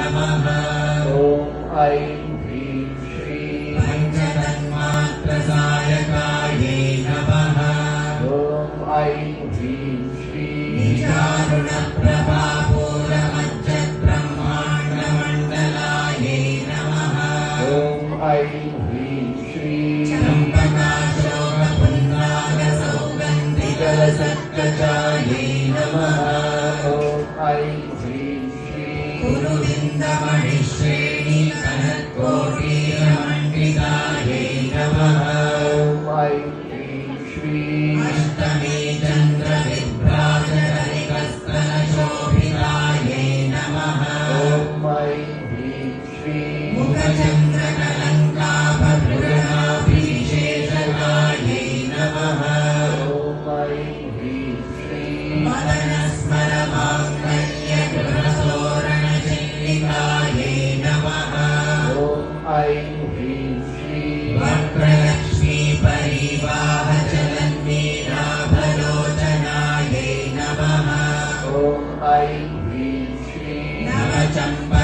नमः। ॐ ऐं ह्रीं श्रीं पञ्चतन्मात्रसायकायै नमः। ॐ ऐं ह्रीं श्रीं निजारुणप्रभापूरमज्जब्रह्माण्डमण्डलायै नमः। ॐ ऐं ह्रीं श्रीं चम्पकाशोकपुण्डाकसौगन्धिकलसत्कचायै नमः। ॐ ऐं ह्रीं श्रीं गुरुविन्दमणिश्रेणीकनत्कोटीरमण्डितायै नमः। ॐ ऐं ह्रीं श्रीं अष्टमे चन्द्रविभ्राजननिकस्तनशोभितायै नमः। ॐ ऐं ह्रीं श्रीं मुखचन्द्रकलङ्काभभृगनाभिविशेषकायै नमः। ॐ ऐं ह्रीं श्रीं मदनस्मरमाङ्गल्यगृहतोरणचिल्लिकायै नमः। ॐ ऐं ह्रीं श्रीं वक्रलक्ष्मीपरिवाहचलन्मीनाभलोचनायै नमः। ॐ ऐं ह्रीं श्रीं नवचम्पा